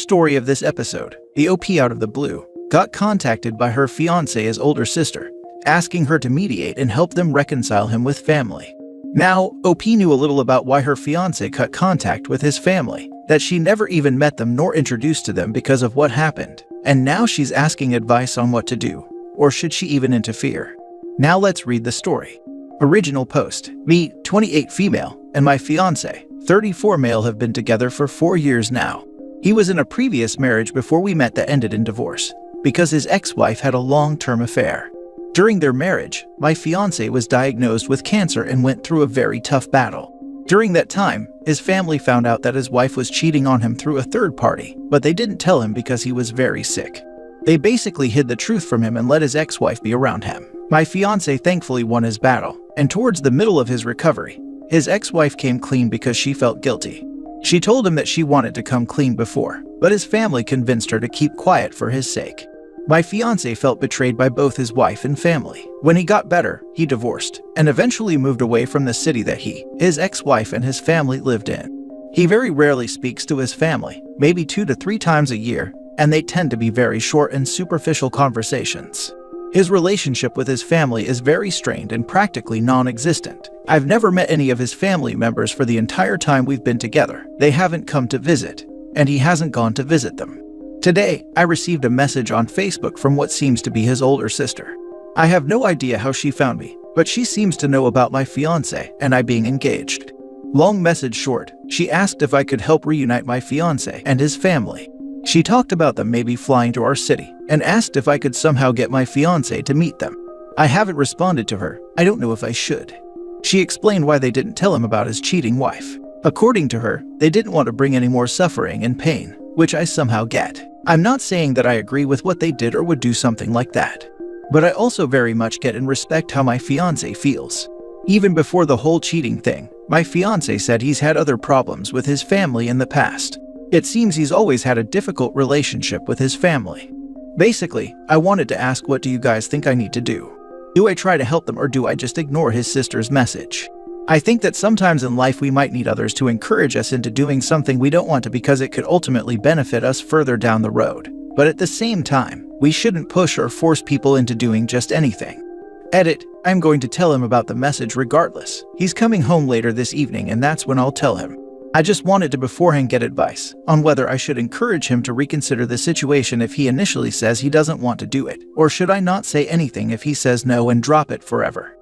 story of this episode, the OP out of the blue got contacted by her fiance's older sister, asking her to mediate and help them reconcile him with family. Now, OP knew a little about why her fiancé cut contact with his family, that she never even met them nor introduced to them because of what happened, and now she's asking advice on what to do, or should she even interfere? Now let's read the story. Original post: me, 28 female, and my fiancé, 34 male, have been together for 4 years now. He was in a previous marriage before we met that ended in divorce, because his ex-wife had a long-term affair. During their marriage, my fiancé was diagnosed with cancer and went through a very tough battle. During that time, his family found out that his wife was cheating on him through a third party, but they didn't tell him because he was very sick. They basically hid the truth from him and let his ex-wife be around him. My fiancé thankfully won his battle, and towards the middle of his recovery, his ex-wife came clean because she felt guilty. She told him that she wanted to come clean before, but his family convinced her to keep quiet for his sake. My fiancé felt betrayed by both his wife and family. When he got better, he divorced, and eventually moved away from the city that he, his ex-wife, and his family lived in. He very rarely speaks to his family, maybe 2 to 3 times a year, and they tend to be very short and superficial conversations. His relationship with his family is very strained and practically non-existent. I've never met any of his family members for the entire time we've been together. They haven't come to visit, and he hasn't gone to visit them. Today, I received a message on Facebook from what seems to be his older sister. I have no idea how she found me, but she seems to know about my fiancé and I being engaged. Long message short, she asked if I could help reunite my fiancé and his family. She talked about them maybe flying to our city and asked if I could somehow get my fiancé to meet them. I haven't responded to her. I don't know if I should. She explained why they didn't tell him about his cheating wife. According to her, they didn't want to bring any more suffering and pain, which I somehow get. I'm not saying that I agree with what they did or would do something like that, but I also very much get and respect how my fiancé feels. Even before the whole cheating thing, my fiancé said he's had other problems with his family in the past. It seems he's always had a difficult relationship with his family. Basically, I wanted to ask, what do you guys think I need to do? Do I try to help them or do I just ignore his sister's message? I think that sometimes in life we might need others to encourage us into doing something we don't want to because it could ultimately benefit us further down the road. But at the same time, we shouldn't push or force people into doing just anything. Edit: I'm going to tell him about the message regardless. He's coming home later this evening and that's when I'll tell him. I just wanted to beforehand get advice on whether I should encourage him to reconsider the situation if he initially says he doesn't want to do it, or should I not say anything if he says no and drop it forever.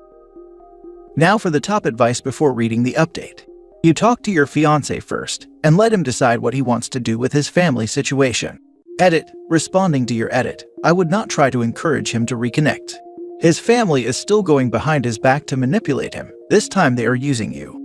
Now for the top advice before reading the update. You talk to your fiancé first and let him decide what he wants to do with his family situation. Edit: responding to your edit, I would not try to encourage him to reconnect. His family is still going behind his back to manipulate him. This time they are using you.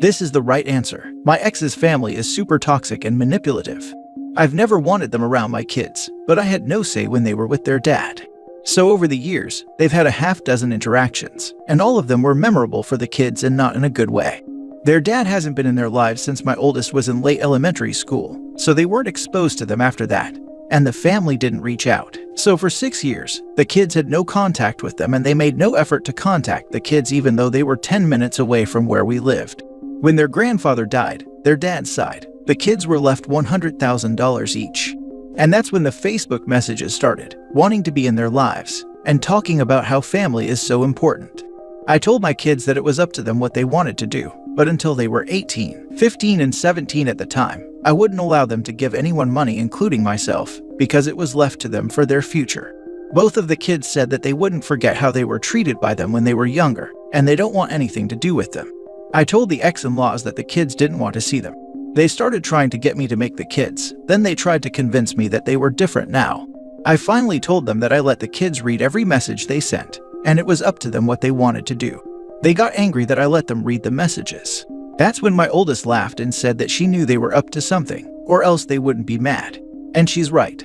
This is the right answer. My ex's family is super toxic and manipulative. I've never wanted them around my kids, but I had no say when they were with their dad. So over the years, they've had a half-dozen interactions, and all of them were memorable for the kids and not in a good way. Their dad hasn't been in their lives since my oldest was in late elementary school, so they weren't exposed to them after that, and the family didn't reach out. So for 6 years, the kids had no contact with them and they made no effort to contact the kids even though they were 10 minutes away from where we lived. When their grandfather died, their dad's side, the kids were left $100,000 each. And that's when the Facebook messages started, wanting to be in their lives, and talking about how family is so important. I told my kids that it was up to them what they wanted to do, but until they were 18, 15, and 17 at the time, I wouldn't allow them to give anyone money, including myself, because it was left to them for their future. Both of the kids said that they wouldn't forget how they were treated by them when they were younger, and they don't want anything to do with them. I told the ex-in-laws that the kids didn't want to see them. They started trying to get me to make the kids, then they tried to convince me that they were different now. I finally told them that I let the kids read every message they sent, and it was up to them what they wanted to do. They got angry that I let them read the messages. That's when my oldest laughed and said that she knew they were up to something, or else they wouldn't be mad. And she's right.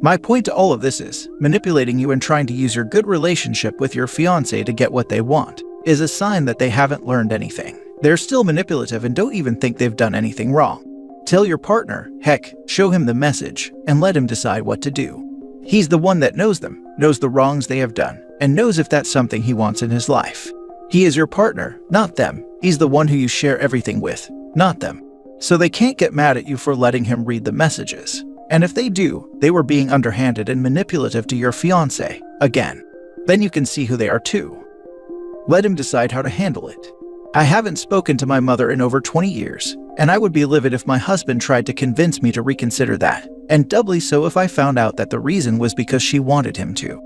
My point to all of this is, manipulating you and trying to use your good relationship with your fiancé to get what they want is a sign that they haven't learned anything. They're still manipulative and don't even think they've done anything wrong. Tell your partner, heck, show him the message, and let him decide what to do. He's the one that knows them, knows the wrongs they have done, and knows if that's something he wants in his life. He is your partner, not them. He's the one who you share everything with, not them. So they can't get mad at you for letting him read the messages. And if they do, they were being underhanded and manipulative to your fiancé, again. Then you can see who they are too. Let him decide how to handle it. I haven't spoken to my mother in over 20 years, and I would be livid if my husband tried to convince me to reconsider that, and doubly so if I found out that the reason was because she wanted him to.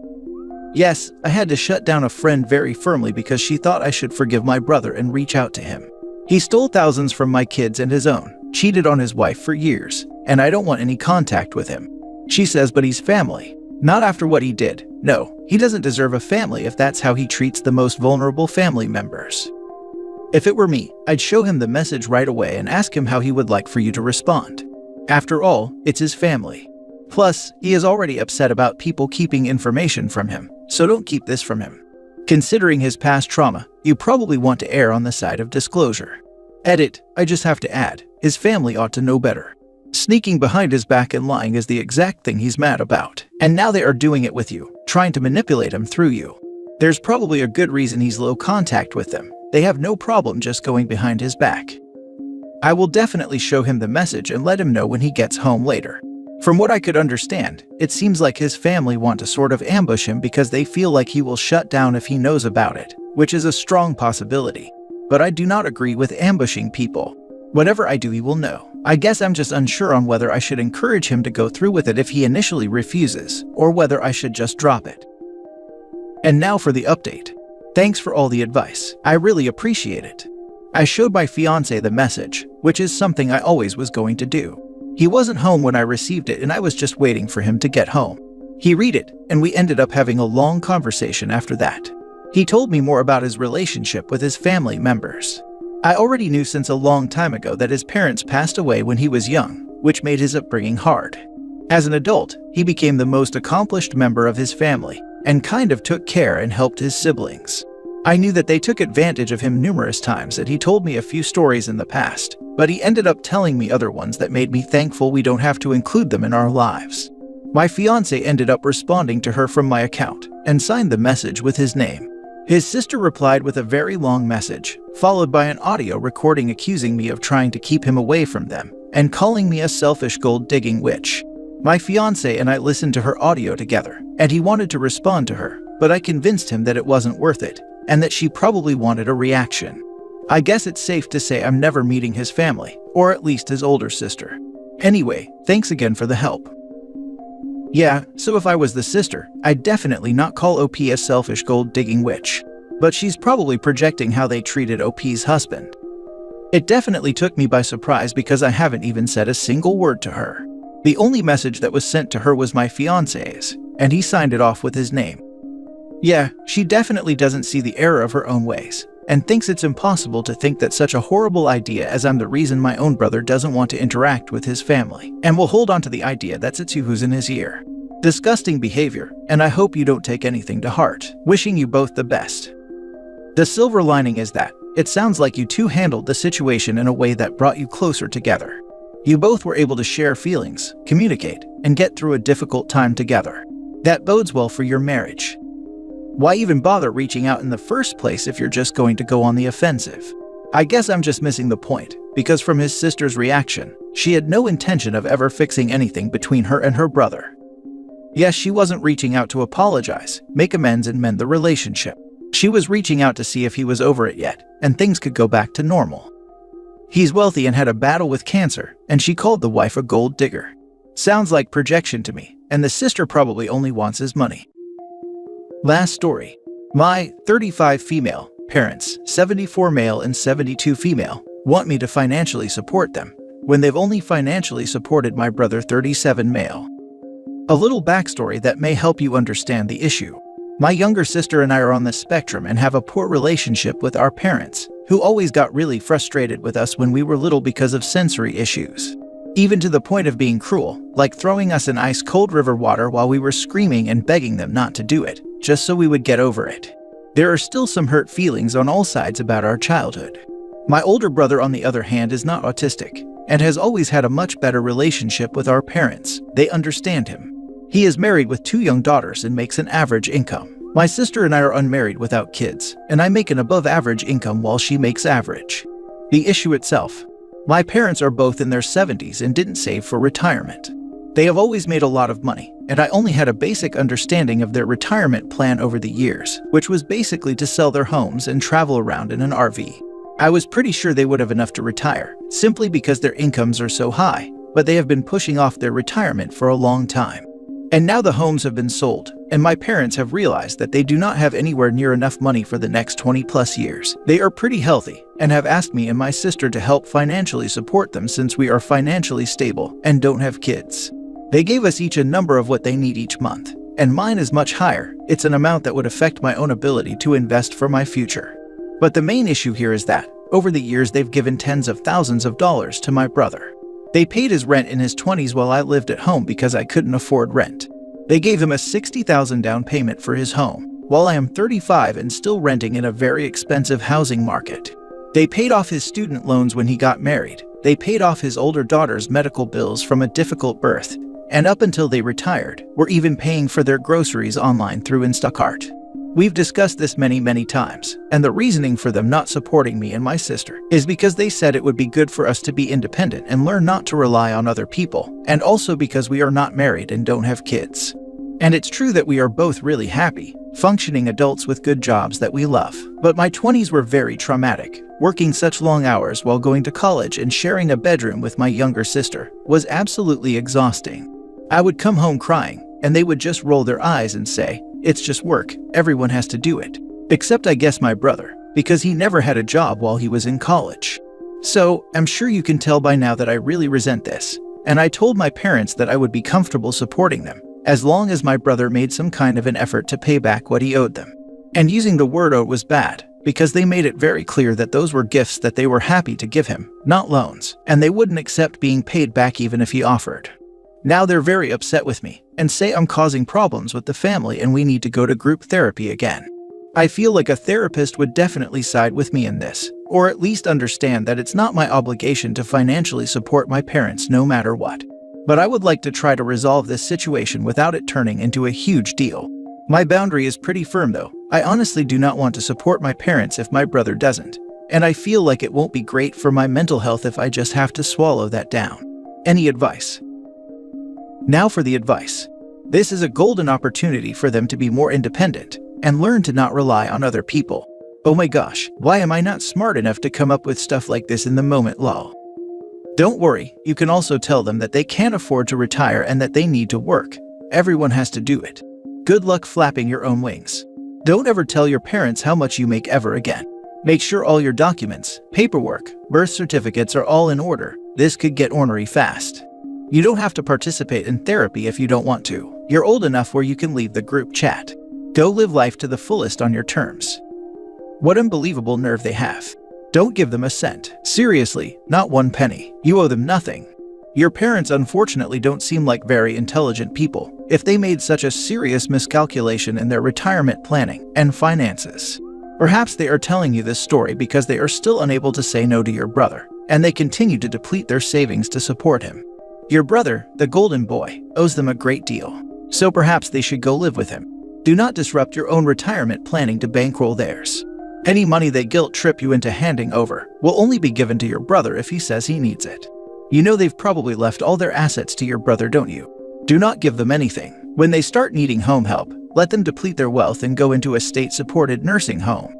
Yes, I had to shut down a friend very firmly because she thought I should forgive my brother and reach out to him. He stole thousands from my kids and his own, cheated on his wife for years, and I don't want any contact with him. She says, but he's family. Not after what he did. No, he doesn't deserve a family if that's how he treats the most vulnerable family members. If it were me, I'd show him the message right away and ask him how he would like for you to respond. After all, it's his family. Plus, he is already upset about people keeping information from him, so don't keep this from him. Considering his past trauma, you probably want to err on the side of disclosure. Edit, I just have to add, his family ought to know better. Sneaking behind his back and lying is the exact thing he's mad about. And now they are doing it with you, trying to manipulate him through you. There's probably a good reason he's low contact with them. They have no problem just going behind his back. I will definitely show him the message and let him know when he gets home later. From what I could understand, it seems like his family want to sort of ambush him because they feel like he will shut down if he knows about it, which is a strong possibility. But I do not agree with ambushing people. Whatever I do, he will know. I guess I'm just unsure on whether I should encourage him to go through with it if he initially refuses, or whether I should just drop it. And now for the update. Thanks for all the advice. I really appreciate it. I showed my fiancé the message, which is something I always was going to do. He wasn't home when I received it and I was just waiting for him to get home. He read it, and we ended up having a long conversation after that. He told me more about his relationship with his family members. I already knew since a long time ago that his parents passed away when he was young, which made his upbringing hard. As an adult, he became the most accomplished member of his family, and kind of took care and helped his siblings. I knew that they took advantage of him numerous times, and he told me a few stories in the past, but he ended up telling me other ones that made me thankful we don't have to include them in our lives. My fiancé ended up responding to her from my account, and signed the message with his name. His sister replied with a very long message, followed by an audio recording accusing me of trying to keep him away from them, and calling me a selfish gold-digging witch. My fiancé and I listened to her audio together, and he wanted to respond to her, but I convinced him that it wasn't worth it, and that she probably wanted a reaction. I guess it's safe to say I'm never meeting his family, or at least his older sister. Anyway, thanks again for the help. Yeah, so if I was the sister, I'd definitely not call OP a selfish gold-digging witch. But she's probably projecting how they treated OP's husband. It definitely took me by surprise because I haven't even said a single word to her. The only message that was sent to her was my fiancé's, and he signed it off with his name. Yeah, she definitely doesn't see the error of her own ways, and thinks it's impossible to think that such a horrible idea as I'm the reason my own brother doesn't want to interact with his family, and will hold on to the idea that's it's who's in his ear. Disgusting behavior, and I hope you don't take anything to heart. Wishing you both the best. The silver lining is that it sounds like you two handled the situation in a way that brought you closer together. You both were able to share feelings, communicate, and get through a difficult time together. That bodes well for your marriage. Why even bother reaching out in the first place if you're just going to go on the offensive? I guess I'm just missing the point, because from his sister's reaction, she had no intention of ever fixing anything between her and her brother. Yes, she wasn't reaching out to apologize, make amends, and mend the relationship. She was reaching out to see if he was over it yet, and things could go back to normal. He's wealthy and had a battle with cancer, and she called the wife a gold digger. Sounds like projection to me, and the sister probably only wants his money. Last story. My 35 female parents, 74 male and 72 female, want me to financially support them, when they've only financially supported my brother 37 male. A little backstory that may help you understand the issue. My younger sister and I are on the spectrum and have a poor relationship with our parents, who always got really frustrated with us when we were little because of sensory issues. Even to the point of being cruel, like throwing us in ice-cold river water while we were screaming and begging them not to do it, just so we would get over it. There are still some hurt feelings on all sides about our childhood. My older brother, on the other hand, is not autistic, and has always had a much better relationship with our parents. They understand him. He is married with 2 young daughters and makes an average income. My sister and I are unmarried without kids, and I make an above-average income while she makes average. The issue itself. My parents are both in their 70s and didn't save for retirement. They have always made a lot of money, and I only had a basic understanding of their retirement plan over the years, which was basically to sell their homes and travel around in an RV. I was pretty sure they would have enough to retire, simply because their incomes are so high, but they have been pushing off their retirement for a long time. And now the homes have been sold, and my parents have realized that they do not have anywhere near enough money for the next 20+ years. They are pretty healthy, and have asked me and my sister to help financially support them since we are financially stable and don't have kids. They gave us each a number of what they need each month, and mine is much higher. It's an amount that would affect my own ability to invest for my future. But the main issue here is that, over the years they've given tens of thousands of dollars to my brother. They paid his rent in his 20s while I lived at home because I couldn't afford rent. They gave him a $60,000 down payment for his home, while I am 35 and still renting in a very expensive housing market. They paid off his student loans when he got married. They paid off his older daughter's medical bills from a difficult birth, and up until they retired, were even paying for their groceries online through Instacart. We've discussed this many times, and the reasoning for them not supporting me and my sister is because they said it would be good for us to be independent and learn not to rely on other people, and also because we are not married and don't have kids. And it's true that we are both really happy, functioning adults with good jobs that we love. But my 20s were very traumatic. Working such long hours while going to college and sharing a bedroom with my younger sister was absolutely exhausting. I would come home crying, and they would just roll their eyes and say, "It's just work, everyone has to do it." Except I guess my brother, because he never had a job while he was in college. So, I'm sure you can tell by now that I really resent this, and I told my parents that I would be comfortable supporting them, as long as my brother made some kind of an effort to pay back what he owed them. And using the word "owed" was bad, because they made it very clear that those were gifts that they were happy to give him, not loans, and they wouldn't accept being paid back even if he offered. Now they're very upset with me, and say I'm causing problems with the family and we need to go to group therapy again. I feel like a therapist would definitely side with me in this, or at least understand that it's not my obligation to financially support my parents no matter what. But I would like to try to resolve this situation without it turning into a huge deal. My boundary is pretty firm though. I honestly do not want to support my parents if my brother doesn't, and I feel like it won't be great for my mental health if I just have to swallow that down. Any advice? Now for the advice. This is a golden opportunity for them to be more independent and learn to not rely on other people. Oh my gosh, why am I not smart enough to come up with stuff like this in the moment, lol. Don't worry, you can also tell them that they can't afford to retire and that they need to work. Everyone has to do it. Good luck flapping your own wings. Don't ever tell your parents how much you make ever again. Make sure all your documents, paperwork, birth certificates are all in order. This could get ornery fast. You don't have to participate in therapy if you don't want to. You're old enough where you can leave the group chat. Go live life to the fullest on your terms. What unbelievable nerve they have. Don't give them a cent. Seriously, not one penny. You owe them nothing. Your parents unfortunately don't seem like very intelligent people if they made such a serious miscalculation in their retirement planning and finances. Perhaps they are telling you this story because they are still unable to say no to your brother, and they continue to deplete their savings to support him. Your brother, the golden boy, owes them a great deal, so perhaps they should go live with him. Do not disrupt your own retirement planning to bankroll theirs. Any money they guilt trip you into handing over will only be given to your brother if he says he needs it. You know they've probably left all their assets to your brother, don't you? Do not give them anything. When they start needing home help, let them deplete their wealth and go into a state-supported nursing home.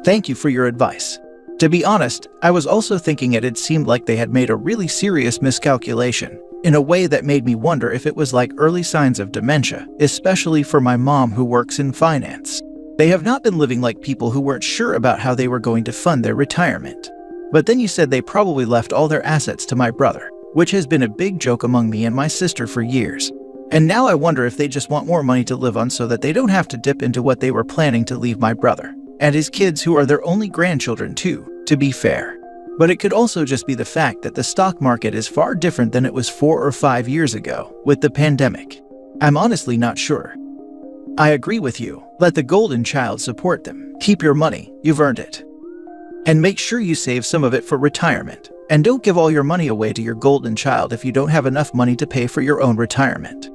Thank you for your advice. To be honest, I was also thinking it seemed like they had made a really serious miscalculation, in a way that made me wonder if it was like early signs of dementia, especially for my mom who works in finance. They have not been living like people who weren't sure about how they were going to fund their retirement. But then you said they probably left all their assets to my brother, which has been a big joke among me and my sister for years. And now I wonder if they just want more money to live on so that they don't have to dip into what they were planning to leave my brother and his kids, who are their only grandchildren too, to be fair. But it could also just be the fact that the stock market is far different than it was 4 or 5 years ago with the pandemic. I'm honestly not sure. I agree with you. Let the golden child support them. Keep your money, you've earned it. And make sure you save some of it for retirement. And don't give all your money away to your golden child if you don't have enough money to pay for your own retirement.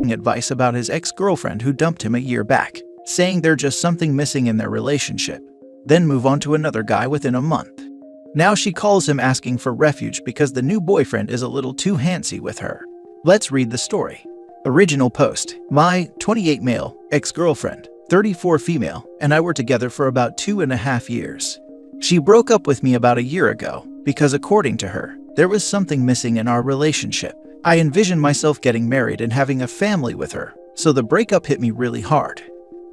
asking advice about his ex-girlfriend who dumped him a year back, saying there's just something missing in their relationship, then move on to another guy within a month. Now she calls him asking for refuge because the new boyfriend is a little too handsy with her. Let's read the story. Original post. My 28 male, ex-girlfriend, 34 female, and I were together for about 2.5 years. She broke up with me about a year ago because, according to her, there was something missing in our relationship. I envisioned myself getting married and having a family with her, so the breakup hit me really hard.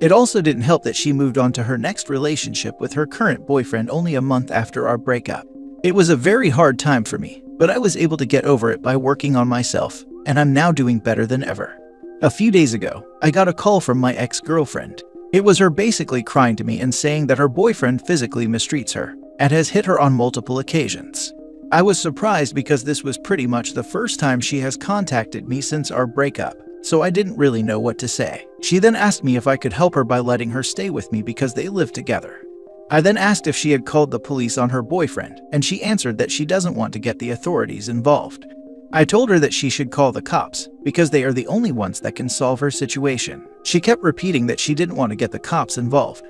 It also didn't help that she moved on to her next relationship with her current boyfriend only a month after our breakup. It was a very hard time for me, but I was able to get over it by working on myself, and I'm now doing better than ever. A few days ago, I got a call from my ex-girlfriend. It was her basically crying to me and saying that her boyfriend physically mistreats her and has hit her on multiple occasions. I was surprised because this was pretty much the first time she has contacted me since our breakup, so I didn't really know what to say. She then asked me if I could help her by letting her stay with me because they live together. I then asked if she had called the police on her boyfriend, and she answered that she doesn't want to get the authorities involved. I told her that she should call the cops because they are the only ones that can solve her situation. She kept repeating that she didn't want to get the cops involved.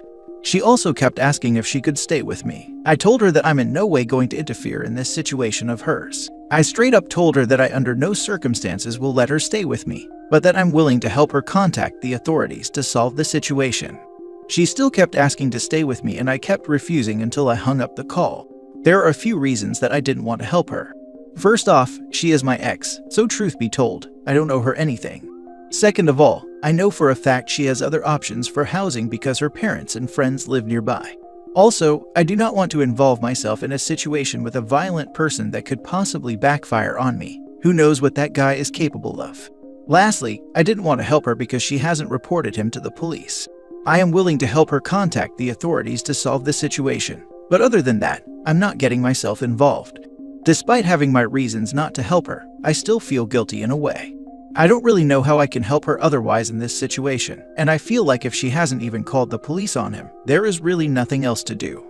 She also kept asking if she could stay with me. I told her that I'm in no way going to interfere in this situation of hers. I straight up told her that I under no circumstances will let her stay with me, but that I'm willing to help her contact the authorities to solve the situation. She still kept asking to stay with me and I kept refusing until I hung up the call. There are a few reasons that I didn't want to help her. First off, she is my ex, so truth be told, I don't owe her anything. Second of all, I know for a fact she has other options for housing because her parents and friends live nearby. Also, I do not want to involve myself in a situation with a violent person that could possibly backfire on me. Who knows what that guy is capable of? Lastly, I didn't want to help her because she hasn't reported him to the police. I am willing to help her contact the authorities to solve the situation, but other than that, I'm not getting myself involved. Despite having my reasons not to help her, I still feel guilty in a way. I don't really know how I can help her otherwise in this situation, and I feel like if she hasn't even called the police on him, there is really nothing else to do.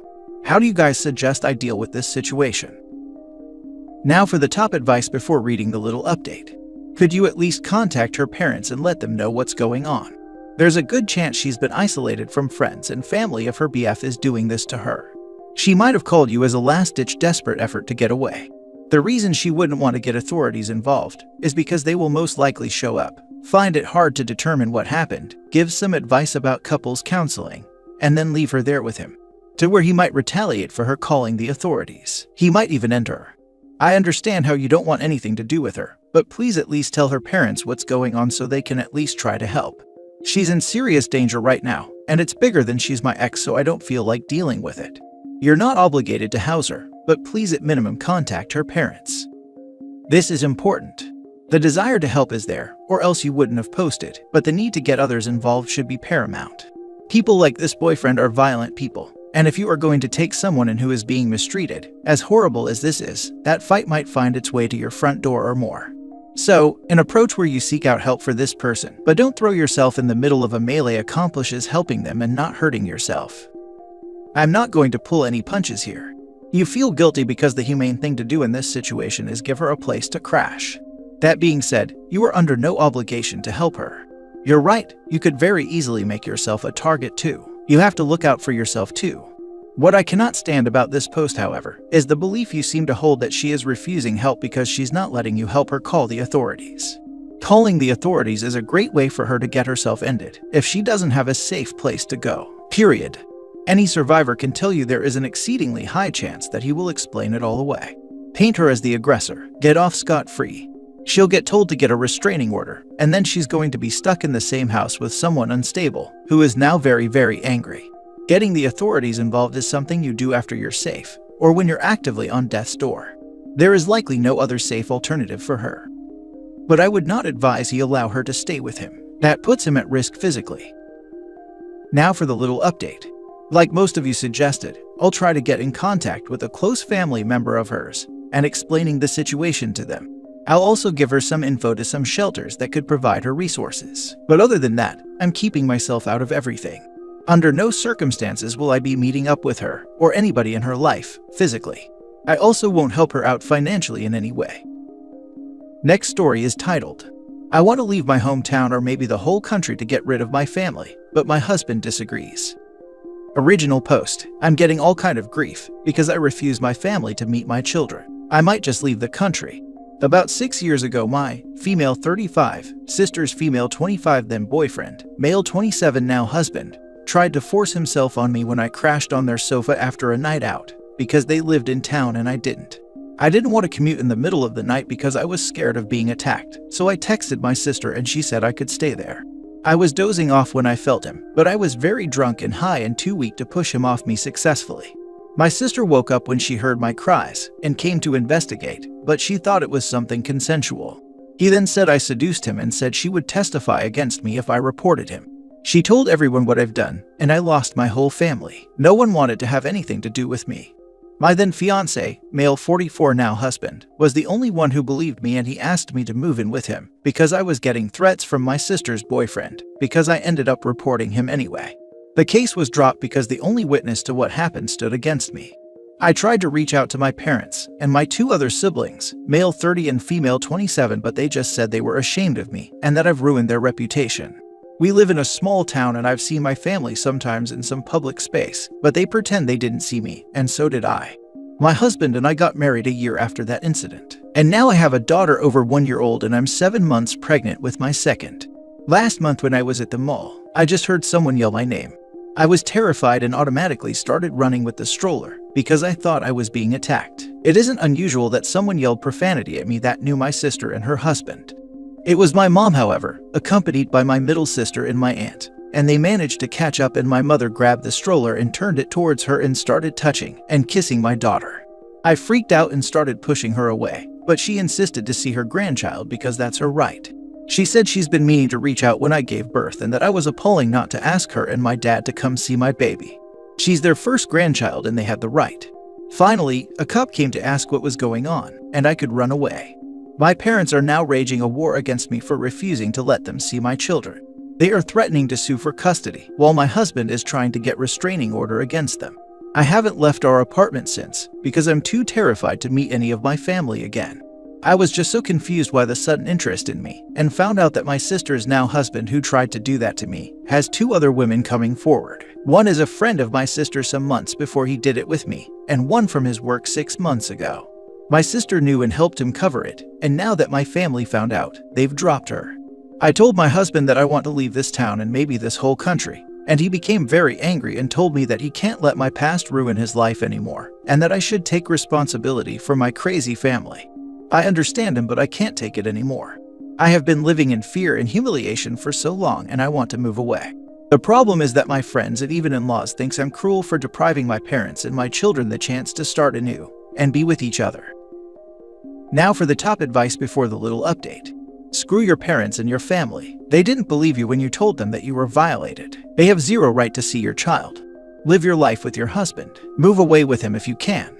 How do you guys suggest I deal with this situation? Now for the top advice before reading the little update. Could you at least contact her parents and let them know what's going on? There's a good chance she's been isolated from friends and family if her BF is doing this to her. She might have called you as a last-ditch desperate effort to get away. The reason she wouldn't want to get authorities involved is because they will most likely show up, find it hard to determine what happened, give some advice about couples counseling, and then leave her there with him, to where he might retaliate for her calling the authorities. He might even end her. I understand how you don't want anything to do with her, but please at least tell her parents what's going on so they can at least try to help. She's in serious danger right now, and it's bigger than she's my ex, so I don't feel like dealing with it. You're not obligated to house her, but please at minimum contact her parents. This is important. The desire to help is there, or else you wouldn't have posted, but the need to get others involved should be paramount. People like this boyfriend are violent people, and if you are going to take someone in who is being mistreated, as horrible as this is, that fight might find its way to your front door or more. So, an approach where you seek out help for this person, but don't throw yourself in the middle of a melee accomplishes helping them and not hurting yourself. I'm not going to pull any punches here. You feel guilty because the humane thing to do in this situation is give her a place to crash. That being said, you are under no obligation to help her. You're right, you could very easily make yourself a target too. You have to look out for yourself too. What I cannot stand about this post, however, is the belief you seem to hold that she is refusing help because she's not letting you help her call the authorities. Calling the authorities is a great way for her to get herself ended if she doesn't have a safe place to go. Period. Any survivor can tell you there is an exceedingly high chance that he will explain it all away. Paint her as the aggressor, get off scot-free. She'll get told to get a restraining order, and then she's going to be stuck in the same house with someone unstable, who is now very, very angry. Getting the authorities involved is something you do after you're safe, or when you're actively on death's door. There is likely no other safe alternative for her. But I would not advise he allow her to stay with him. That puts him at risk physically. Now for the little update. Like most of you suggested, I'll try to get in contact with a close family member of hers and explaining the situation to them. I'll also give her some info to some shelters that could provide her resources. But other than that, I'm keeping myself out of everything. Under no circumstances will I be meeting up with her or anybody in her life physically. I also won't help her out financially in any way. Next story is titled, I want to leave my hometown or maybe the whole country to get rid of my family, but my husband disagrees. Original post. I'm getting all kind of grief because I refuse my family to meet my children. I might just leave the country. About 6 years ago, my female 35, sister's female 25 then boyfriend, male 27 now husband, tried to force himself on me when I crashed on their sofa after a night out because they lived in town and I didn't. I didn't want to commute in the middle of the night because I was scared of being attacked, so I texted my sister and she said I could stay there. I was dozing off when I felt him, but I was very drunk and high and too weak to push him off me successfully. My sister woke up when she heard my cries and came to investigate, but she thought it was something consensual. He then said I seduced him and said she would testify against me if I reported him. She told everyone what I've done, and I lost my whole family. No one wanted to have anything to do with me. My then fiancé, male 44 now husband, was the only one who believed me and he asked me to move in with him because I was getting threats from my sister's boyfriend because I ended up reporting him anyway. The case was dropped because the only witness to what happened stood against me. I tried to reach out to my parents and my 2 other siblings, male 30 and female 27, but they just said they were ashamed of me and that I've ruined their reputation. We live in a small town and I've seen my family sometimes in some public space, but they pretend they didn't see me, and so did I. My husband and I got married a year after that incident, and now I have a daughter over 1 year old and I'm 7 months pregnant with my second. Last month when I was at the mall, I just heard someone yell my name. I was terrified and automatically started running with the stroller because I thought I was being attacked. It isn't unusual that someone yelled profanity at me that knew my sister and her husband. It was my mom, however, accompanied by my middle sister and my aunt, and they managed to catch up and my mother grabbed the stroller and turned it towards her and started touching and kissing my daughter. I freaked out and started pushing her away, but she insisted to see her grandchild because that's her right. She said she's been meaning to reach out when I gave birth and that I was appalling not to ask her and my dad to come see my baby. She's their first grandchild and they had the right. Finally, a cop came to ask what was going on, and I could run away. My parents are now raging a war against me for refusing to let them see my children. They are threatening to sue for custody, while my husband is trying to get restraining order against them. I haven't left our apartment since, because I'm too terrified to meet any of my family again. I was just so confused by the sudden interest in me, and found out that my sister's now husband who tried to do that to me, has 2 other women coming forward. One is a friend of my sister some months before he did it with me, and one from his work 6 months ago. My sister knew and helped him cover it, and now that my family found out, they've dropped her. I told my husband that I want to leave this town and maybe this whole country, and he became very angry and told me that he can't let my past ruin his life anymore, and that I should take responsibility for my crazy family. I understand him, but I can't take it anymore. I have been living in fear and humiliation for so long and I want to move away. The problem is that my friends and even in-laws thinks I'm cruel for depriving my parents and my children the chance to start anew and be with each other. Now for the top advice before the little update. Screw your parents and your family. They didn't believe you when you told them that you were violated. They have zero right to see your child. Live your life with your husband. Move away with him if you can.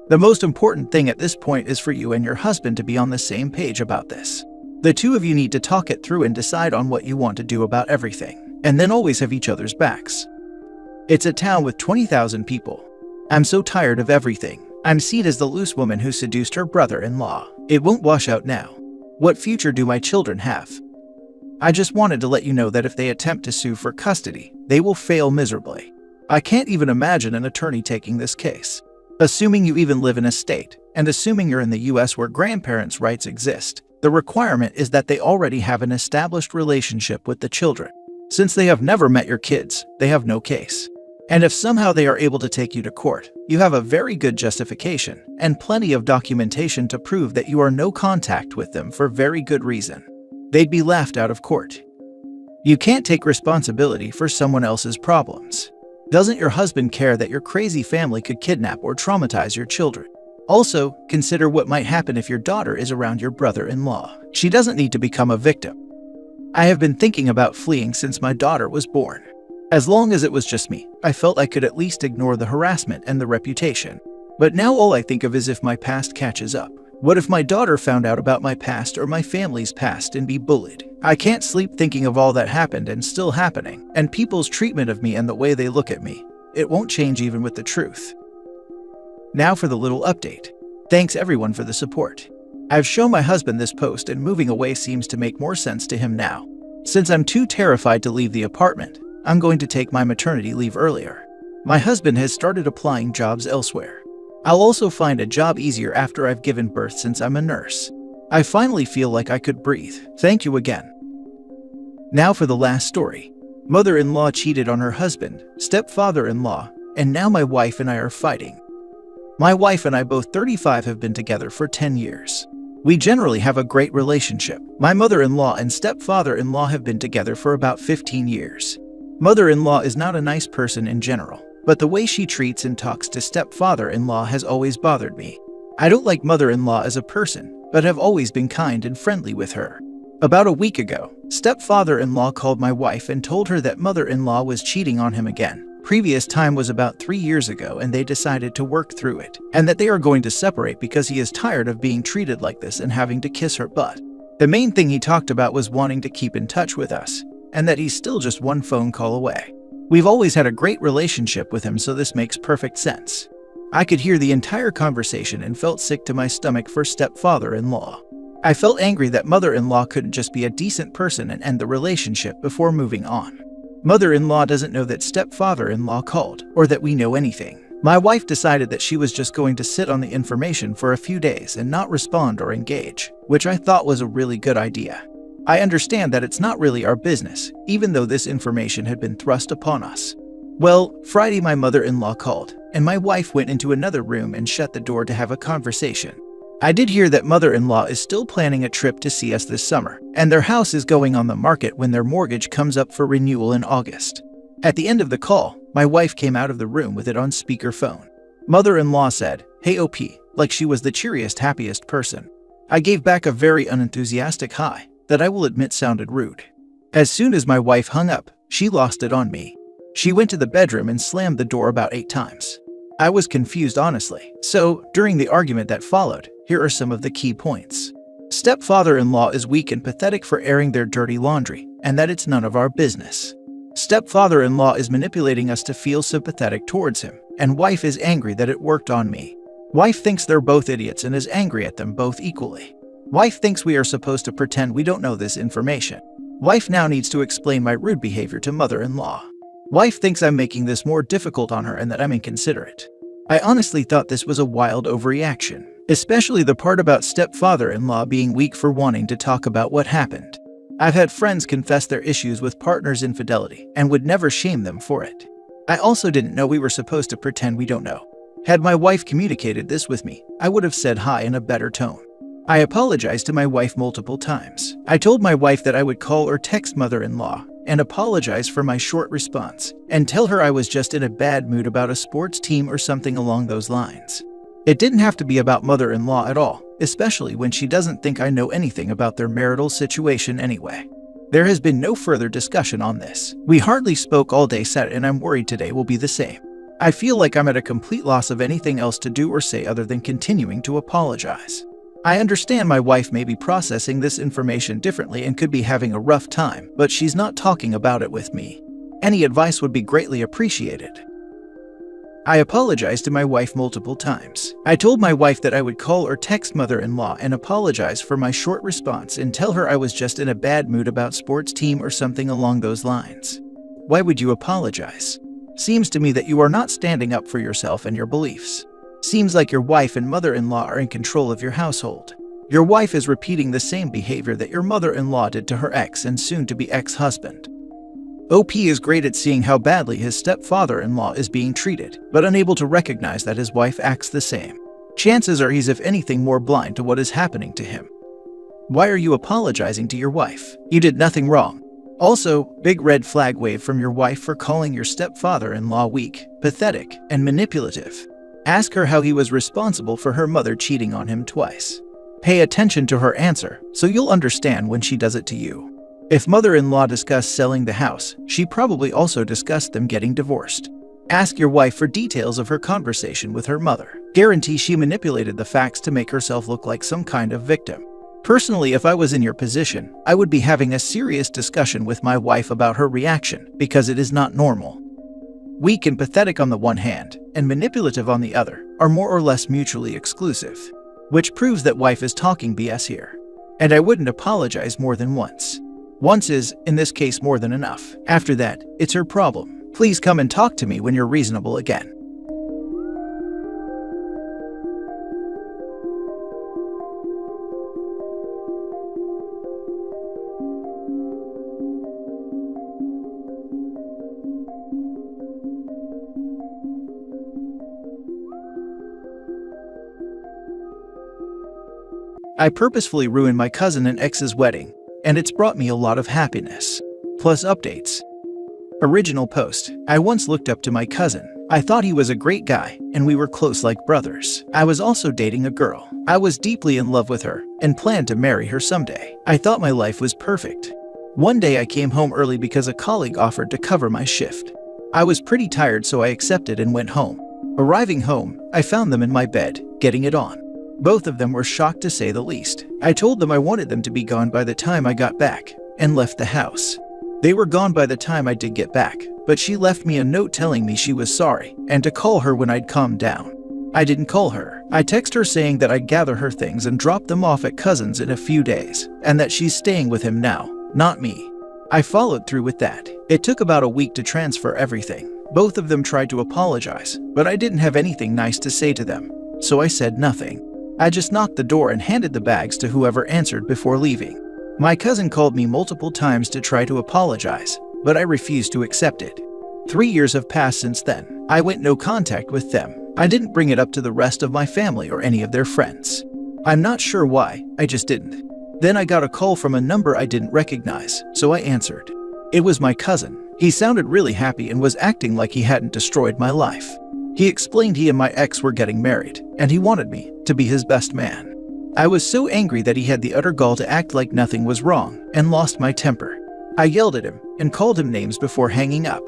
The most important thing at this point is for you and your husband to be on the same page about this. The 2 of you need to talk it through and decide on what you want to do about everything, and then always have each other's backs. It's a town with 20,000 people. I'm so tired of everything. I'm seen as the loose woman who seduced her brother-in-law. It won't wash out now. What future do my children have? I just wanted to let you know that if they attempt to sue for custody, they will fail miserably. I can't even imagine an attorney taking this case. Assuming you even live in a state, and assuming you're in the US where grandparents' rights exist, the requirement is that they already have an established relationship with the children. Since they have never met your kids, they have no case. And if somehow they are able to take you to court, you have a very good justification and plenty of documentation to prove that you are no contact with them for very good reason. They'd be laughed out of court. You can't take responsibility for someone else's problems. Doesn't your husband care that your crazy family could kidnap or traumatize your children? Also, consider what might happen if your daughter is around your brother-in-law. She doesn't need to become a victim. I have been thinking about fleeing since my daughter was born. As long as it was just me, I felt I could at least ignore the harassment and the reputation. But now all I think of is if my past catches up. What if my daughter found out about my past or my family's past and be bullied? I can't sleep thinking of all that happened and still happening, and people's treatment of me and the way they look at me. It won't change even with the truth. Now for the little update. Thanks everyone for the support. I've shown my husband this post and moving away seems to make more sense to him now. Since I'm too terrified to leave the apartment, I'm going to take my maternity leave earlier. My husband has started applying jobs elsewhere. I'll also find a job easier after I've given birth since I'm a nurse. I finally feel like I could breathe. Thank you again. Now for the last story. Mother-in-law cheated on her husband, stepfather-in-law, and now my wife and I are fighting. My wife and I, both 35, have been together for 10 years. We generally have a great relationship. My mother-in-law and stepfather-in-law have been together for about 15 years. Mother-in-law is not a nice person in general, but the way she treats and talks to stepfather-in-law has always bothered me. I don't like mother-in-law as a person, but have always been kind and friendly with her. About a week ago, stepfather-in-law called my wife and told her that mother-in-law was cheating on him again. Previous time was about 3 years ago and they decided to work through it, and that they are going to separate because he is tired of being treated like this and having to kiss her butt. The main thing he talked about was wanting to keep in touch with us, and that he's still just one phone call away. We've always had a great relationship with him, so this makes perfect sense. I could hear the entire conversation and felt sick to my stomach for stepfather-in-law. I felt angry that mother-in-law couldn't just be a decent person and end the relationship before moving on. Mother-in-law doesn't know that stepfather-in-law called, or that we know anything. My wife decided that she was just going to sit on the information for a few days and not respond or engage, which I thought was a really good idea. I understand that it's not really our business, even though this information had been thrust upon us. Well, Friday my mother-in-law called, and my wife went into another room and shut the door to have a conversation. I did hear that mother-in-law is still planning a trip to see us this summer, and their house is going on the market when their mortgage comes up for renewal in August. At the end of the call, my wife came out of the room with it on speakerphone. Mother-in-law said, "Hey OP," like she was the cheeriest, happiest person. I gave back a very unenthusiastic hi that I will admit sounded rude. As soon as my wife hung up, she lost it on me. She went to the bedroom and slammed the door about 8 times. I was confused, honestly. So, during the argument that followed, here are some of the key points. Stepfather-in-law is weak and pathetic for airing their dirty laundry, and that it's none of our business. Stepfather-in-law is manipulating us to feel sympathetic towards him, and wife is angry that it worked on me. Wife thinks they're both idiots and is angry at them both equally. Wife thinks we are supposed to pretend we don't know this information. Wife now needs to explain my rude behavior to mother-in-law. Wife thinks I'm making this more difficult on her and that I'm inconsiderate. I honestly thought this was a wild overreaction, especially the part about stepfather-in-law being weak for wanting to talk about what happened. I've had friends confess their issues with partners' infidelity and would never shame them for it. I also didn't know we were supposed to pretend we don't know. Had my wife communicated this with me, I would have said hi in a better tone. I apologized to my wife multiple times. I told my wife that I would call or text mother-in-law and apologize for my short response, and tell her I was just in a bad mood about a sports team or something along those lines. It didn't have to be about mother-in-law at all, especially when she doesn't think I know anything about their marital situation anyway. There has been no further discussion on this. We hardly spoke all day Saturday, and I'm worried today will be the same. I feel like I'm at a complete loss of anything else to do or say other than continuing to apologize. I understand my wife may be processing this information differently and could be having a rough time, but she's not talking about it with me. Any advice would be greatly appreciated. I apologized to my wife multiple times. I told my wife that I would call or text mother-in-law and apologize for my short response and tell her I was just in a bad mood about sports team or something along those lines. Why would you apologize? Seems to me that you are not standing up for yourself and your beliefs. Seems like your wife and mother-in-law are in control of your household. Your wife is repeating the same behavior that your mother-in-law did to her ex and soon-to-be ex-husband. OP is great at seeing how badly his stepfather-in-law is being treated, but unable to recognize that his wife acts the same. Chances are he's, if anything, more blind to what is happening to him. Why are you apologizing to your wife? You did nothing wrong. Also, big red flag wave from your wife for calling your stepfather-in-law weak, pathetic, and manipulative. Ask her how he was responsible for her mother cheating on him twice. Pay attention to her answer, so you'll understand when she does it to you. If mother-in-law discussed selling the house, she probably also discussed them getting divorced. Ask your wife for details of her conversation with her mother. Guarantee she manipulated the facts to make herself look like some kind of victim. Personally, if I was in your position, I would be having a serious discussion with my wife about her reaction, because it is not normal. Weak and pathetic on the one hand, and manipulative on the other, are more or less mutually exclusive. which proves that wife is talking BS here. And I wouldn't apologize more than once. Once is, in this case, more than enough. After that, it's her problem. Please come and talk to me when you're reasonable again. I purposefully ruined my cousin and ex's wedding, and it's brought me a lot of happiness. Plus updates. Original post. I once looked up to my cousin. I thought he was a great guy, and we were close like brothers. I was also dating a girl. I was deeply in love with her, and planned to marry her someday. I thought my life was perfect. One day I came home early because a colleague offered to cover my shift. I was pretty tired, so I accepted and went home. Arriving home, I found them in my bed, getting it on. Both of them were shocked to say the least. I told them I wanted them to be gone by the time I got back, and left the house. They were gone by the time I did get back, but she left me a note telling me she was sorry, and to call her when I'd calmed down. I didn't call her. I texted her saying that I'd gather her things and drop them off at cousin's in a few days, and that she's staying with him now, not me. I followed through with that. It took about a week to transfer everything. Both of them tried to apologize, but I didn't have anything nice to say to them, so I said nothing. I just knocked the door and handed the bags to whoever answered before leaving. My cousin called me multiple times to try to apologize, but I refused to accept it. 3 years have passed since then. I went no contact with them. I didn't bring it up to the rest of my family or any of their friends. I'm not sure why, I just didn't. Then I got a call from a number I didn't recognize, so I answered. It was my cousin. He sounded really happy and was acting like he hadn't destroyed my life. He explained he and my ex were getting married, and he wanted me to be his best man. I was so angry that he had the utter gall to act like nothing was wrong, and lost my temper. I yelled at him and called him names before hanging up.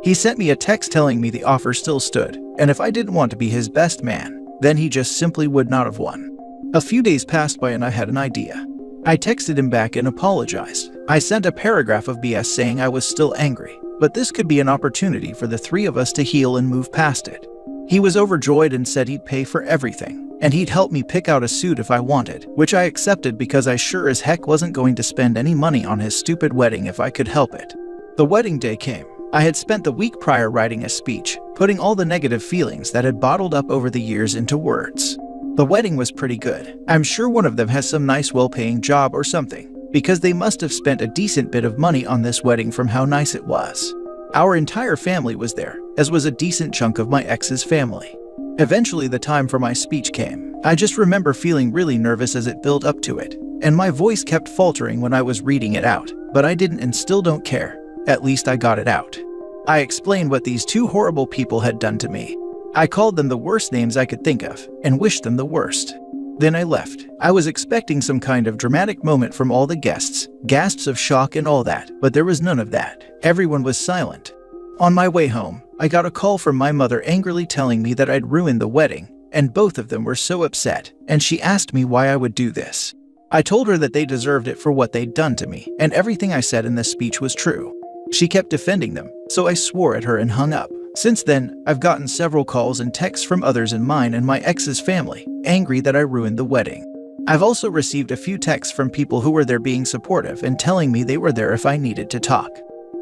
He sent me a text telling me the offer still stood, and if I didn't want to be his best man, then he just simply would not have won. A few days passed by and I had an idea. I texted him back and apologized. I sent a paragraph of BS saying I was still angry, but this could be an opportunity for the three of us to heal and move past it. He was overjoyed and said he'd pay for everything, and he'd help me pick out a suit if I wanted, which I accepted because I sure as heck wasn't going to spend any money on his stupid wedding if I could help it. The wedding day came. I had spent the week prior writing a speech, putting all the negative feelings that had bottled up over the years into words. The wedding was pretty good. I'm sure one of them has some nice well-paying job or something, because they must have spent a decent bit of money on this wedding from how nice it was. Our entire family was there, as was a decent chunk of my ex's family. Eventually the time for my speech came. I just remember feeling really nervous as it built up to it, and my voice kept faltering when I was reading it out, but I didn't and still don't care. At least I got it out. I explained what these two horrible people had done to me. I called them the worst names I could think of, and wished them the worst. Then I left. I was expecting some kind of dramatic moment from all the guests, gasps of shock and all that, but there was none of that. Everyone was silent. On my way home, I got a call from my mother angrily telling me that I'd ruined the wedding, and both of them were so upset, and she asked me why I would do this. I told her that they deserved it for what they'd done to me, and everything I said in this speech was true. She kept defending them, so I swore at her and hung up. Since then, I've gotten several calls and texts from others in mine and my ex's family, angry that I ruined the wedding. I've also received a few texts from people who were there being supportive and telling me they were there if I needed to talk.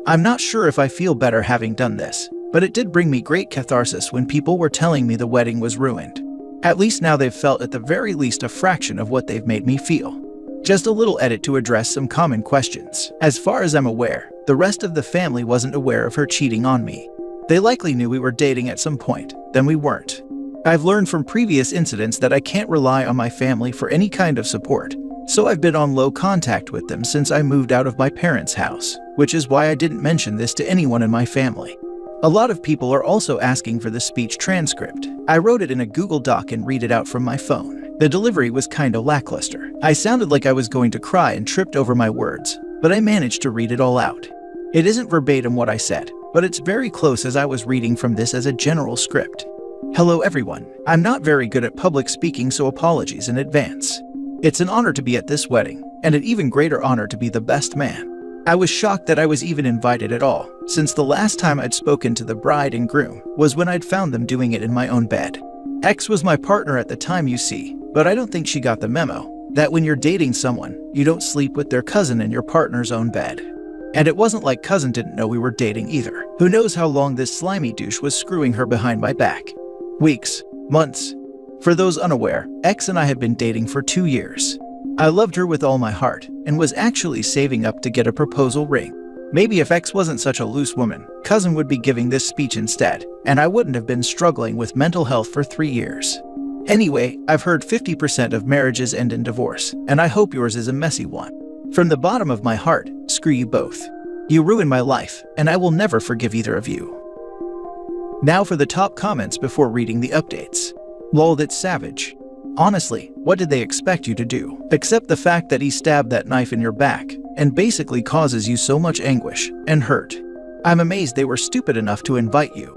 I'm not sure if I feel better having done this, but it did bring me great catharsis when people were telling me the wedding was ruined. At least now they've felt at the very least a fraction of what they've made me feel. Just a little edit to address some common questions. As far as I'm aware, the rest of the family wasn't aware of her cheating on me. They likely knew we were dating at some point, then we weren't. I've learned from previous incidents that I can't rely on my family for any kind of support, so I've been on low contact with them since I moved out of my parents' house, which is why I didn't mention this to anyone in my family. A lot of people are also asking for the speech transcript. I wrote it in a Google Doc and read it out from my phone. The delivery was kinda lackluster. I sounded like I was going to cry and tripped over my words, but I managed to read it all out. It isn't verbatim what I said, but it's very close as I was reading from this as a general script. Hello everyone. I'm not very good at public speaking, so apologies in advance. It's an honor to be at this wedding, and an even greater honor to be the best man. I was shocked that I was even invited at all, since the last time I'd spoken to the bride and groom was when I'd found them doing it in my own bed. X was my partner at the time, you see, But I don't think she got the memo that when you're dating someone, you don't sleep with their cousin in your partner's own bed. And it wasn't like cousin didn't know we were dating either. Who knows how long this slimy douche was screwing her behind my back? Weeks, months. For those unaware, X and I had been dating for 2 years. I loved her with all my heart and was actually saving up to get a proposal ring. Maybe if X wasn't such a loose woman, cousin would be giving this speech instead, and I wouldn't have been struggling with mental health for 3 years. Anyway, I've heard 50% of marriages end in divorce, and I hope yours is a messy one. From the bottom of my heart, screw you both. You ruined my life, and I will never forgive either of you. Now for the top comments before reading the updates. Lol, that's savage. Honestly, what did they expect you to do? Except the fact that he stabbed that knife in your back and basically causes you so much anguish and hurt. I'm amazed they were stupid enough to invite you.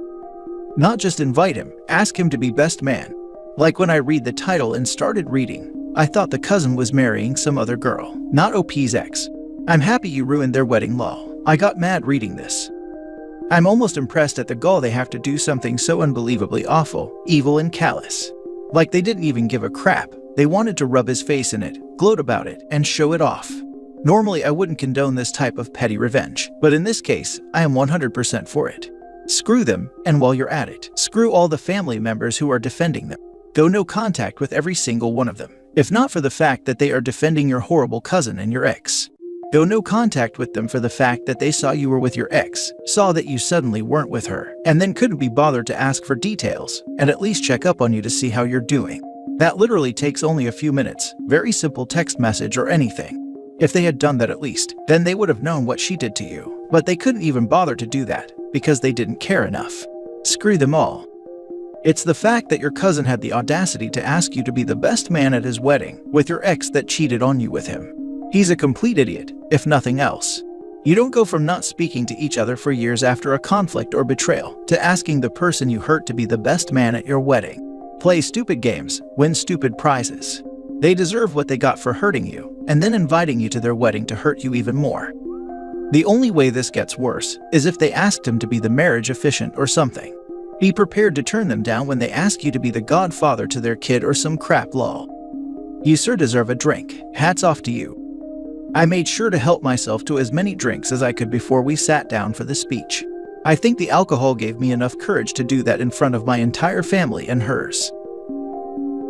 Not just invite him, ask him to be best man. Like when I read the title and started reading, I thought the cousin was marrying some other girl, not OP's ex. I'm happy you ruined their wedding, lol. I got mad reading this. I'm almost impressed at the gall they have to do something so unbelievably awful, evil, and callous. Like they didn't even give a crap. They wanted to rub his face in it, gloat about it, and show it off. Normally I wouldn't condone this type of petty revenge, but in this case, I am 100% for it. Screw them, and while you're at it, screw all the family members who are defending them. Go no contact with every single one of them, if not for the fact that they are defending your horrible cousin and your ex. Go no contact with them for the fact that they saw you were with your ex, saw that you suddenly weren't with her, and then couldn't be bothered to ask for details, and at least check up on you to see how you're doing. That literally takes only a few minutes, very simple text message or anything. If they had done that at least, then they would have known what she did to you. But they couldn't even bother to do that, because they didn't care enough. Screw them all. It's the fact that your cousin had the audacity to ask you to be the best man at his wedding with your ex that cheated on you with him. He's a complete idiot, if nothing else. You don't go from not speaking to each other for years after a conflict or betrayal to asking the person you hurt to be the best man at your wedding. Play stupid games, win stupid prizes. They deserve what they got for hurting you, and then inviting you to their wedding to hurt you even more. The only way this gets worse is if they asked him to be the marriage officiant or something. Be prepared to turn them down when they ask you to be the godfather to their kid or some crap, lol. You sir deserve a drink. Hats off to you. I made sure to help myself to as many drinks as I could before we sat down for the speech. I think the alcohol gave me enough courage to do that in front of my entire family and hers.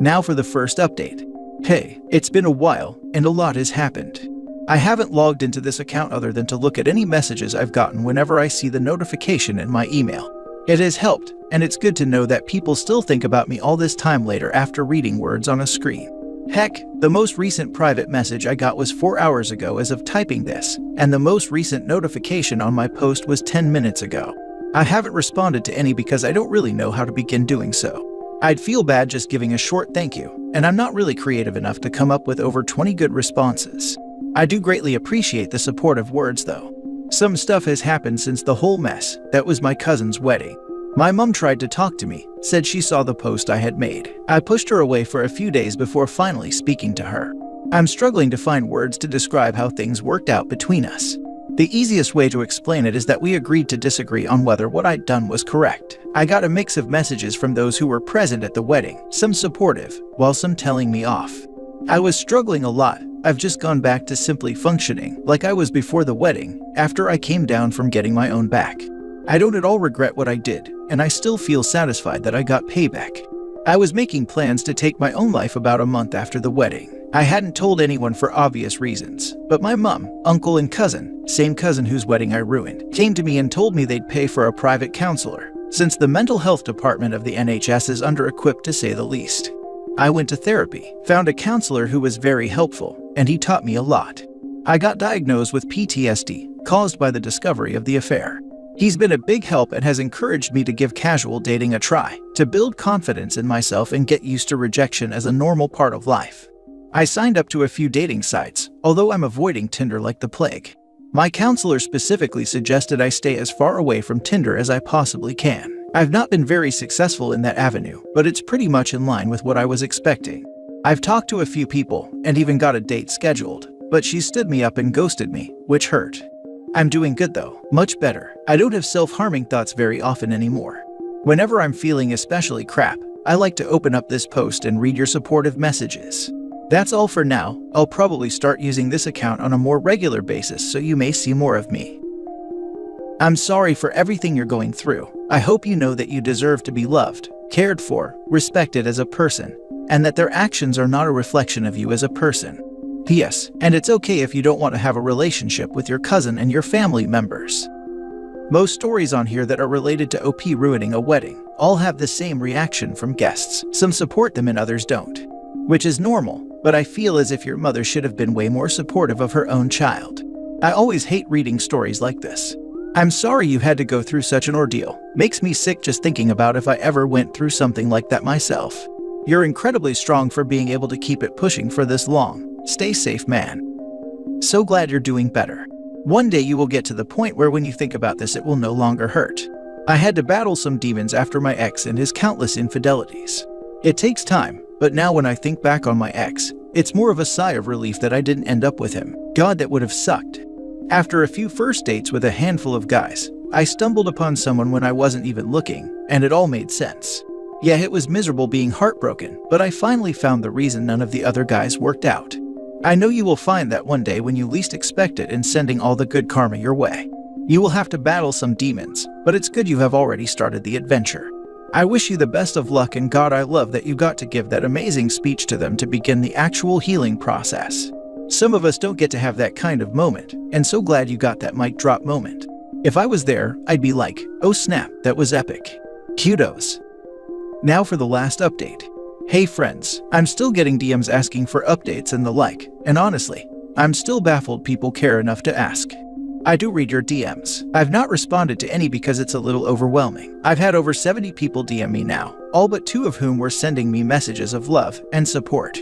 Now for the first update. Hey, it's been a while, and a lot has happened. I haven't logged into this account other than to look at any messages I've gotten whenever I see the notification in my email. It has helped, and it's good to know that people still think about me all this time later after reading words on a screen. Heck, the most recent private message I got was 4 hours ago as of typing this, and the most recent notification on my post was 10 minutes ago. I haven't responded to any because I don't really know how to begin doing so. I'd feel bad just giving a short thank you, and I'm not really creative enough to come up with over 20 good responses. I do greatly appreciate the supportive words though. Some stuff has happened since the whole mess that was my cousin's wedding. My mom tried to talk to me, said she saw the post I had made. I pushed her away for a few days before finally speaking to her. I'm struggling to find words to describe how things worked out between us. The easiest way to explain it is that we agreed to disagree on whether what I'd done was correct. I got a mix of messages from those who were present at the wedding, some supportive, while some telling me off. I was struggling a lot. I've just gone back to simply functioning like I was before the wedding, after I came down from getting my own back. I don't at all regret what I did, and I still feel satisfied that I got payback. I was making plans to take my own life about a month after the wedding. I hadn't told anyone for obvious reasons, but my mom, uncle, and cousin, same cousin whose wedding I ruined, came to me and told me they'd pay for a private counselor, since the mental health department of the NHS is under-equipped to say the least. I went to therapy, found a counselor who was very helpful, and he taught me a lot. I got diagnosed with PTSD, caused by the discovery of the affair. He's been a big help and has encouraged me to give casual dating a try, to build confidence in myself and get used to rejection as a normal part of life. I signed up to a few dating sites, although I'm avoiding Tinder like the plague. My counselor specifically suggested I stay as far away from Tinder as I possibly can. I've not been very successful in that avenue, but it's pretty much in line with what I was expecting. I've talked to a few people and even got a date scheduled, but she stood me up and ghosted me, which hurt. I'm doing good though, much better. I don't have self-harming thoughts very often anymore. Whenever I'm feeling especially crap, I like to open up this post and read your supportive messages. That's all for now. I'll probably start using this account on a more regular basis, so you may see more of me. I'm sorry for everything you're going through. I hope you know that you deserve to be loved, cared for, respected as a person, and that their actions are not a reflection of you as a person. P.S. And it's okay if you don't want to have a relationship with your cousin and your family members. Most stories on here that are related to OP ruining a wedding all have the same reaction from guests. Some support them and others don't, which is normal, but I feel as if your mother should have been way more supportive of her own child. I always hate reading stories like this. I'm sorry you had to go through such an ordeal. Makes me sick just thinking about if I ever went through something like that myself. You're incredibly strong for being able to keep it pushing for this long. Stay safe, man. So glad you're doing better. One day you will get to the point where when you think about this it will no longer hurt. I had to battle some demons after my ex and his countless infidelities. It takes time, but now when I think back on my ex, it's more of a sigh of relief that I didn't end up with him. God, that would have sucked. After a few first dates with a handful of guys, I stumbled upon someone when I wasn't even looking, and it all made sense. Yeah, it was miserable being heartbroken, but I finally found the reason none of the other guys worked out. I know you will find that one day when you least expect it and sending all the good karma your way. You will have to battle some demons, but it's good you have already started the adventure. I wish you the best of luck, and God, I love that you got to give that amazing speech to them to begin the actual healing process. Some of us don't get to have that kind of moment, and so glad you got that mic drop moment. If I was there, I'd be like, oh snap, that was epic. Kudos. Now for the last update. Hey friends, I'm still getting DMs asking for updates and the like, and honestly, I'm still baffled people care enough to ask. I do read your DMs. I've not responded to any because it's a little overwhelming. I've had over 70 people DM me now, all but 2 of whom were sending me messages of love and support.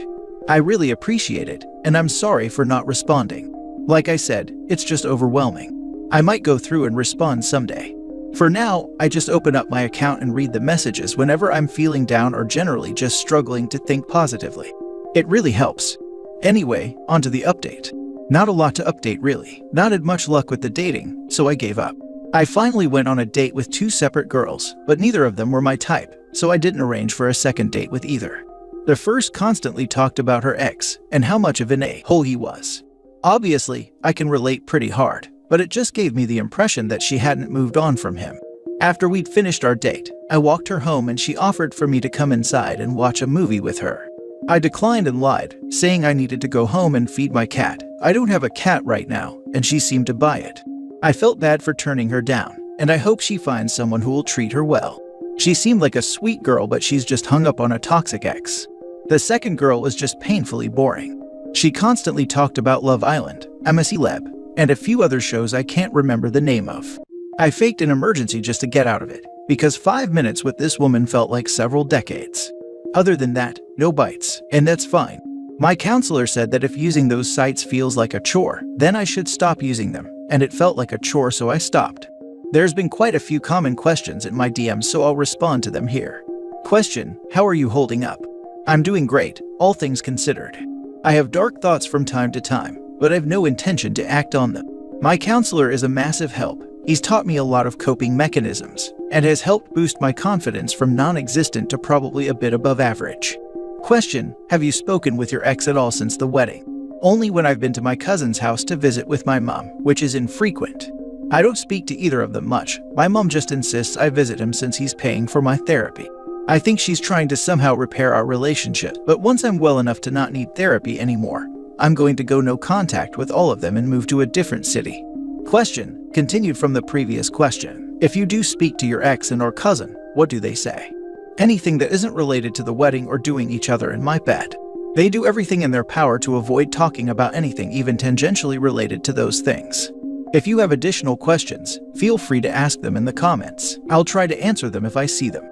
I really appreciate it, and I'm sorry for not responding. Like I said, it's just overwhelming. I might go through and respond someday. For now, I just open up my account and read the messages whenever I'm feeling down or generally just struggling to think positively. It really helps. Anyway, onto the update. Not a lot to update really. Not had much luck with the dating, so I gave up. I finally went on a date with 2 separate girls, but neither of them were my type, so I didn't arrange for a second date with either. The first constantly talked about her ex and how much of an a-hole he was. Obviously, I can relate pretty hard, but it just gave me the impression that she hadn't moved on from him. After we'd finished our date, I walked her home and she offered for me to come inside and watch a movie with her. I declined and lied, saying I needed to go home and feed my cat. I don't have a cat right now, and she seemed to buy it. I felt bad for turning her down, and I hope she finds someone who will treat her well. She seemed like a sweet girl, but she's just hung up on a toxic ex. The second girl was just painfully boring. She constantly talked about Love Island, I'm a Celeb, and a few other shows I can't remember the name of. I faked an emergency just to get out of it, because 5 minutes with this woman felt like several decades. Other than that, no bites, and that's fine. My counselor said that if using those sites feels like a chore, then I should stop using them, and it felt like a chore, so I stopped. There's been quite a few common questions in my DMs, so I'll respond to them here. Question: how are you holding up? I'm doing great, all things considered. I have dark thoughts from time to time, but I've no intention to act on them. My counselor is a massive help. He's taught me a lot of coping mechanisms, and has helped boost my confidence from non-existent to probably a bit above average. Question: have you spoken with your ex at all since the wedding? Only when I've been to my cousin's house to visit with my mom, which is infrequent. I don't speak to either of them much. My mom just insists I visit him since he's paying for my therapy. I think she's trying to somehow repair our relationship, but once I'm well enough to not need therapy anymore, I'm going to go no contact with all of them and move to a different city. Question: continued from the previous question. If you do speak to your ex and or cousin, what do they say? Anything that isn't related to the wedding or doing each other in my bed. They do everything in their power to avoid talking about anything even tangentially related to those things. If you have additional questions, feel free to ask them in the comments. I'll try to answer them if I see them.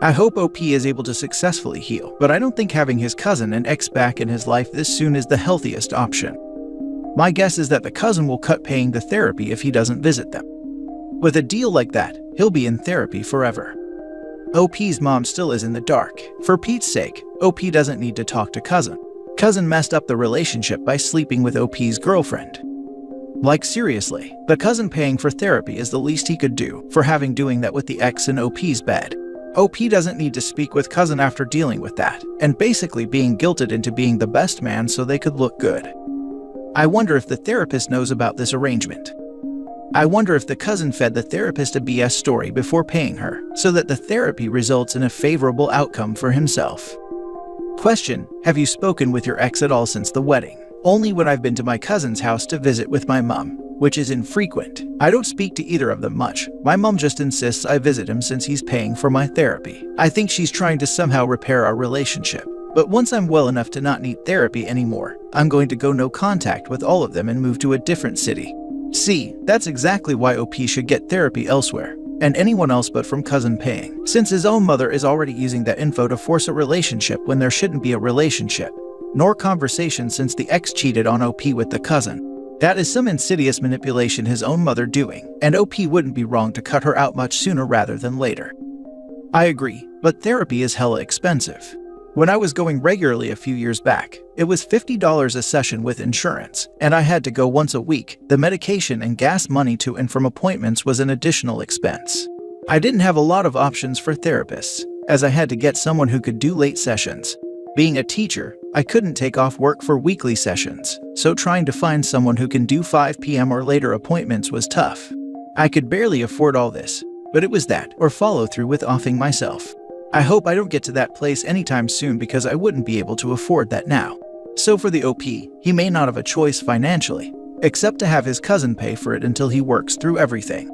I hope OP is able to successfully heal, but I don't think having his cousin and ex back in his life this soon is the healthiest option. My guess is that the cousin will cut paying the therapy if he doesn't visit them. With a deal like that, he'll be in therapy forever. OP's mom still is in the dark. For Pete's sake, OP doesn't need to talk to cousin. Cousin messed up the relationship by sleeping with OP's girlfriend. Like seriously, the cousin paying for therapy is the least he could do for having doing that with the ex in OP's bed. OP doesn't need to speak with cousin after dealing with that, and basically being guilted into being the best man so they could look good. I wonder if the therapist knows about this arrangement. I wonder if the cousin fed the therapist a BS story before paying her, so that the therapy results in a favorable outcome for himself. Question: have you spoken with your ex at all since the wedding? Only when I've been to my cousin's house to visit with my mom, which is infrequent. I don't speak to either of them much. My mom just insists I visit him since he's paying for my therapy. I think she's trying to somehow repair our relationship. But once I'm well enough to not need therapy anymore, I'm going to go no contact with all of them and move to a different city. See, that's exactly why OP should get therapy elsewhere, and anyone else but from cousin paying, since his own mother is already using that info to force a relationship when there shouldn't be a relationship, nor conversation since the ex cheated on OP with the cousin. That is some insidious manipulation his own mother doing, and OP wouldn't be wrong to cut her out much sooner rather than later. I agree, but therapy is hella expensive. When I was going regularly a few years back, it was $50 a session with insurance, and I had to go once a week. The medication and gas money to and from appointments was an additional expense. I didn't have a lot of options for therapists, as I had to get someone who could do late sessions. Being a teacher, I couldn't take off work for weekly sessions, so trying to find someone who can do 5 p.m. or later appointments was tough. I could barely afford all this, but it was that or follow through with offing myself. I hope I don't get to that place anytime soon because I wouldn't be able to afford that now. So for the OP, he may not have a choice financially, except to have his cousin pay for it until he works through everything.